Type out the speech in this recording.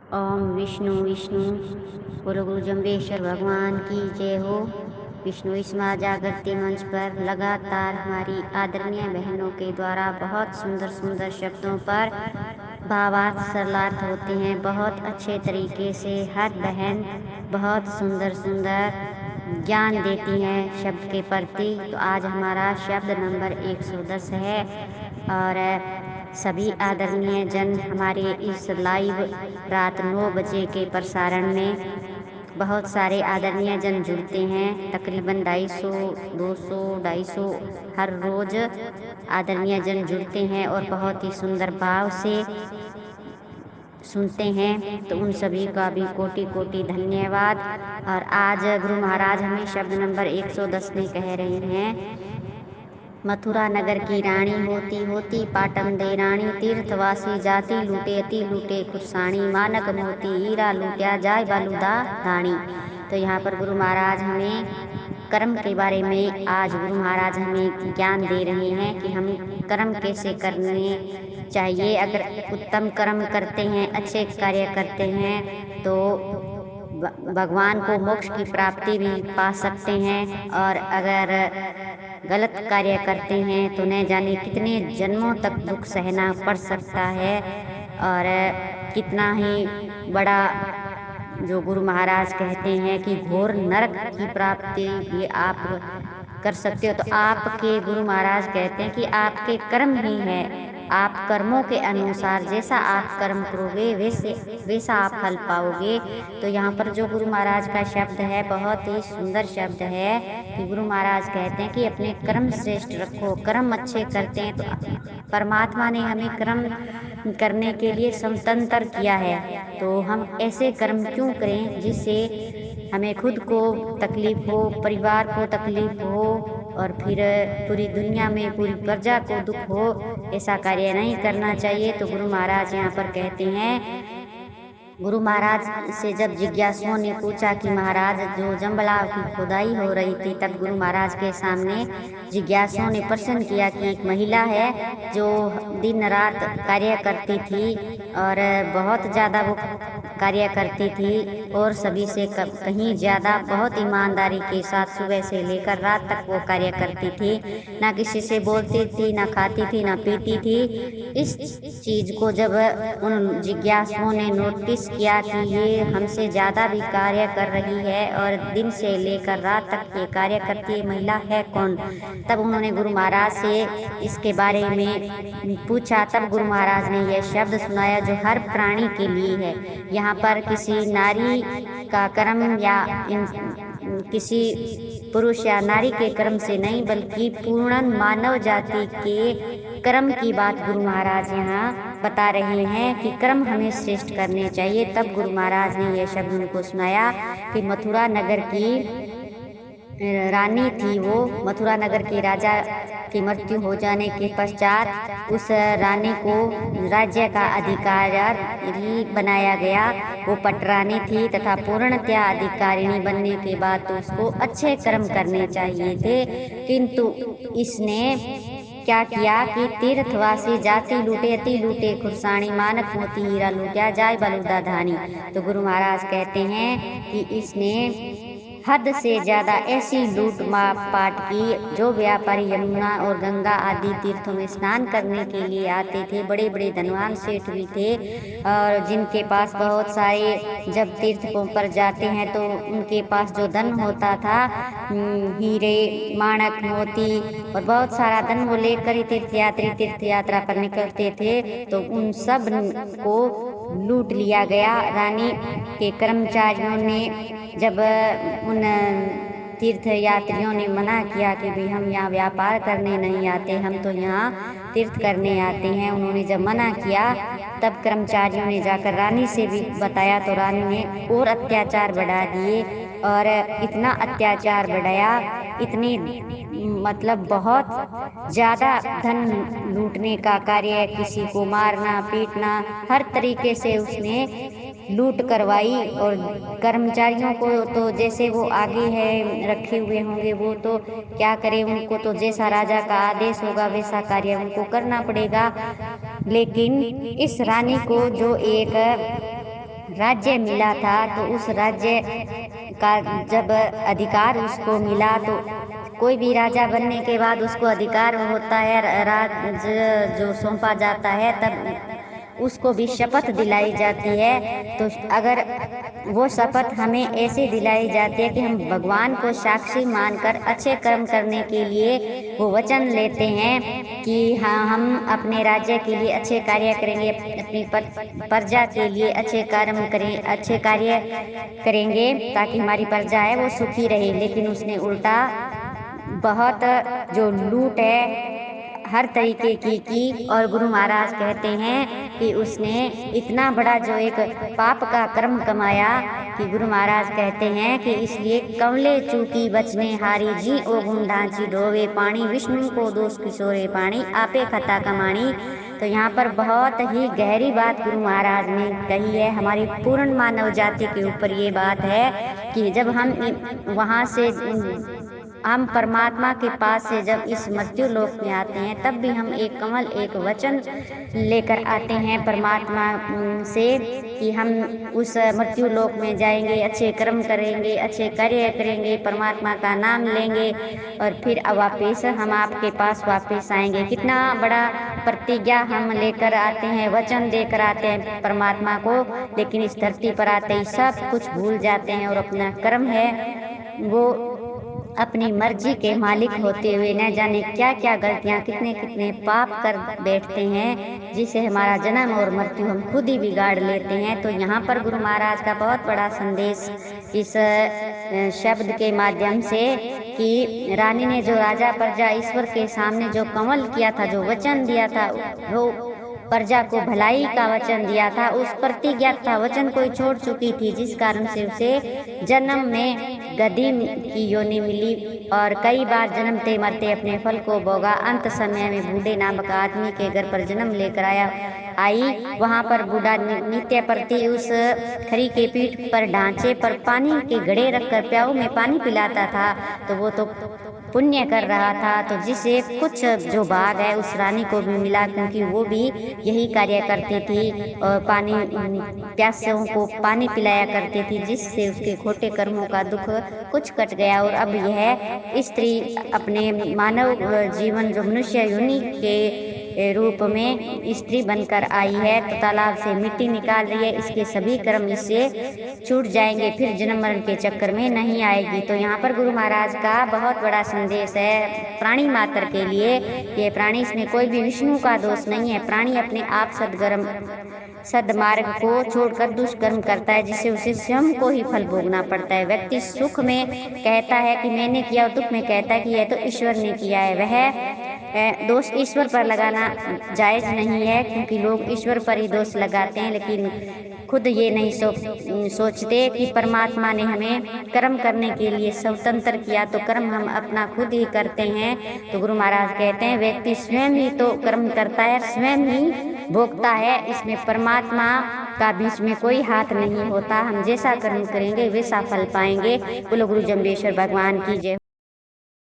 ओम विष्णु विष्णु गुरु जम्बेश्वर भगवान की जय हो। विष्णु इस्मा जागृति मंच पर लगातार हमारी आदरणीय बहनों के द्वारा बहुत सुंदर सुंदर शब्दों पर भावार्थ सरलार्थ होते हैं। बहुत अच्छे तरीके से हर बहन बहुत सुंदर सुंदर ज्ञान देती हैं शब्द के प्रति। तो आज हमारा शब्द नंबर 110 है और सभी आदरणीय जन हमारे इस लाइव रात 9 बजे के प्रसारण में बहुत सारे आदरणीय जन जुड़ते हैं। तकरीबन 250, 200, 250 हर रोज आदरणीय जन जुड़ते हैं और बहुत ही सुंदर भाव से सुनते हैं। तो उन सभी का भी कोटि कोटि धन्यवाद। और आज गुरु महाराज हमें शब्द नंबर 110 में कह रहे हैं, मथुरा नगर की रानी होती होती पाटन दे रानी, तीर्थवासी जाति लूटे अति लूटे खुरसानी, मानक मोती हीरा लूटिया जाय बालूदा धानी। तो यहाँ पर गुरु महाराज हमें कर्म के बारे में आज गुरु महाराज हमें ज्ञान दे रहे हैं कि हम कर्म कैसे करने चाहिए। अगर उत्तम कर्म करते हैं, अच्छे कार्य करते हैं तो भगवान को मोक्ष की प्राप्ति भी पा सकते हैं। और अगर गलत कार्य करते हैं तो न जाने कितने जन्मों तक दुख सहना पड़ सकता है। और कितना ही बड़ा जो गुरु महाराज कहते हैं कि घोर नरक की प्राप्ति भी आप कर सकते हो। तो आपके गुरु महाराज कहते हैं कि आपके कर्म ही है, आप कर्मों के अनुसार जैसा आप कर्म करोगे वैसा आप फल पाओगे। तो यहाँ पर जो गुरु महाराज का शब्द है बहुत ही सुंदर शब्द है कि गुरु महाराज कहते हैं कि अपने कर्म श्रेष्ठ रखो। कर्म अच्छे करते हैं तो परमात्मा ने हमें कर्म करने के लिए स्वतंत्र किया है। तो हम ऐसे कर्म क्यों करें जिससे हमें खुद को तकलीफ हो, परिवार को तकलीफ हो और फिर पूरी दुनिया में पूरी प्रजा को दुख हो। ऐसा कार्य नहीं करना चाहिए। तो गुरु महाराज यहाँ पर कहते हैं, गुरु महाराज से जब जिज्ञासुओं ने पूछा कि महाराज जो जंबलाव की खुदाई हो रही थी, तब गुरु महाराज के सामने जिज्ञासुओं ने प्रश्न किया कि एक महिला है जो दिन रात कार्य करती थी और बहुत ज़्यादा वो कार्य करती थी और सभी से कहीं ज़्यादा बहुत ईमानदारी के साथ सुबह से लेकर रात तक वो कार्य करती थी, ना किसी से बोलती थी, ना खाती थी, ना पीती थी। इस चीज को जब उन जिज्ञासुओं ने नोटिस किया कि ये हमसे ज़्यादा भी कार्य कर रही है और दिन से लेकर रात तक ये कार्य करती है, महिला है कौन, तब उन्होंने गुरु महाराज से इसके बारे में पूछा। तब गुरु महाराज ने यह शब्द सुनाया जो हर प्राणी के लिए है। यहाँ पर किसी नारी का कर्म या किसी पुरुष या नारी के कर्म से नहीं, बल्कि पूर्ण मानव जाति के कर्म की बात गुरु महाराज यहाँ बता रहे हैं कि कर्म हमें श्रेष्ठ करने चाहिए। तब गुरु महाराज ने यह शब्द उनको सुनाया कि मथुरा नगर की रानी थी वो, मथुरा नगर के राजा की मृत्यु हो जाने के पश्चात उस रानी को राज्य का अधिकारी बनाया गया। वो पटरानी थी तथा पूर्णतया अधिकारिणी बनने के बाद तो उसको अच्छे कर्म करने चाहिए थे, किंतु इसने क्या किया कि तीर्थवासी जाति लूटे अति लूटे खुरसानी, मानक मोती हीरा लूटिया जाय बलूदा धानी। तो गुरु महाराज कहते हैं कि इसने हद से ज्यादा ऐसी लूट पाट की। जो व्यापारी यमुना और गंगा आदि तीर्थों में स्नान करने के लिए आते थे, बड़े बड़े धनवान सेठ भी थे और जिनके पास बहुत सारे, जब तीर्थों पर जाते हैं तो उनके पास जो धन होता था, हीरे माणक मोती और बहुत सारा धन वो लेकर ही तीर्थ यात्रा पर निकलते थे। तो उन सब को लूट लिया गया। रानी के कर्मचारियों ने जब उन तीर्थ यात्रियों ने मना किया कि भाई हम यहाँ व्यापार करने नहीं आते, हम तो यहाँ तीर्थ करने आते हैं, उन्होंने जब मना किया तब कर्मचारियों ने जाकर रानी से भी बताया तो रानी ने और अत्याचार बढ़ा दिए। और इतना अत्याचार बढ़ाया, इतनी मतलब बहुत ज़्यादा धन लूटने का कार्य, किसी को मारना पीटना, हर तरीके से उसने लूट करवाई। और कर्मचारियों को तो जैसे वो आगे है रखे हुए होंगे, वो तो क्या करें, उनको तो जैसा राजा का आदेश होगा वैसा कार्य उनको करना पड़ेगा। लेकिन इस रानी को जो एक राज्य मिला था तो उस राज्य का जब अधिकार उसको मिला तो कोई भी राजा बनने के बाद उसको अधिकार होता है, राज्य जो सौंपा जाता है तब उसको भी शपथ दिलाई जाती है। तो अगर वो शपथ हमें ऐसे दिलाई जाती है कि हम भगवान को साक्षी मानकर अच्छे कर्म करने के लिए वो वचन लेते हैं कि हाँ हम अपने राज्य के लिए अच्छे कार्य करेंगे, अपनी प्रजा के लिए अच्छे कार्य करेंगे ताकि हमारी प्रजा है वो सुखी रहे। लेकिन उसने उल्टा बहुत जो लूट है हर तरीके की और गुरु महाराज कहते हैं कि उसने इतना बड़ा जो एक पाप का कर्म कमाया कि गुरु महाराज कहते हैं कि इसलिए कमले चूकी बचने हारी जी ओ गुंडाची ढोवे पानी विष्णु को दोष किशोरे पानी आपे खता कमाणी। तो यहाँ पर बहुत ही गहरी बात गुरु महाराज ने कही है। हमारी पूर्ण मानव जाति के ऊपर ये बात है कि जब हम वहाँ से हम परमात्मा के पास से जब इस मृत्यु लोक में आते हैं तब भी हम एक कमल एक वचन लेकर आते हैं परमात्मा से कि हम उस मृत्यु लोक में जाएंगे, अच्छे कर्म करेंगे, अच्छे कार्य करेंगे, परमात्मा का नाम लेंगे और फिर वापिस हम आपके पास वापिस आएंगे। कितना बड़ा प्रतिज्ञा हम लेकर आते हैं, वचन देकर आते हैं परमात्मा को, लेकिन इस धरती पर आते ही सब कुछ भूल जाते हैं और अपना कर्म है वो अपनी मर्जी के मालिक होते हुए न जाने क्या क्या गलतियां कितने कितने पाप कर बैठते हैं जिससे हमारा जन्म और मृत्यु हम खुद ही बिगाड़ लेते हैं। तो यहाँ पर गुरु महाराज का बहुत बड़ा संदेश इस शब्द के माध्यम से कि रानी ने जो राजा प्रजा ईश्वर के सामने जो कमल किया था, जो वचन दिया था, वो प्रजा को भलाई का वचन दिया था, उस प्रतिज्ञा था वचन कोई छोड़ चुकी थी जिस कारण से उसे जन्म में गधी की योनि मिली और कई बार जन्मते मरते अपने फल को भोगा। अंत समय में बूढ़े नामक आदमी के घर पर जन्म लेकर आई। वहाँ पर बूढ़ा नित्य प्रति उस खरी के पीठ पर ढांचे पर पानी के घड़े रखकर प्याऊ में पानी पिलाता था। तो वो तो पुण्य कर रहा था, तो जिसे कुछ जो भाग है उस रानी को भी मिला क्योंकि वो भी यही कार्य करती थी और पानी प्यासों को पानी पिलाया करती थी जिससे उसके खोटे कर्मों का दुख कुछ कट गया। और अब यह स्त्री अपने मानव जीवन जो मनुष्य योनि के रूप में स्त्री बनकर आई है तो तालाब से मिट्टी निकाल रही है, इसके सभी कर्म इससे छूट जाएंगे, फिर जन्म मरण के चक्कर में नहीं आएगी। तो यहाँ पर गुरु महाराज का बहुत बड़ा संदेश है प्राणी मात्र के लिए। ये प्राणी, इसमें कोई भी विष्णु का दोष नहीं है। प्राणी अपने आप सद्मार्ग को छोड़कर दुष्कर्म करता है जिससे उसे स्वयं को ही फल भोगना पड़ता है। व्यक्ति सुख में कहता है कि मैंने किया और दुख में कहता है कि यह तो ईश्वर ने किया है। वह दोष ईश्वर पर लगाना जायज नहीं है क्योंकि लोग ईश्वर पर ही दोष लगाते हैं, लेकिन खुद ये नहीं सोचते कि परमात्मा ने हमें कर्म करने के लिए स्वतंत्र किया, तो कर्म हम अपना खुद ही करते हैं। तो गुरु महाराज कहते हैं व्यक्ति स्वयं ही तो कर्म करता है, स्वयं ही भोगता है, इसमें परमात्मा का बीच में कोई हाथ नहीं होता। हम जैसा कर्म करेंगे वैसा फल पाएंगे। बोलो गुरु जम्बेश्वर भगवान की जय।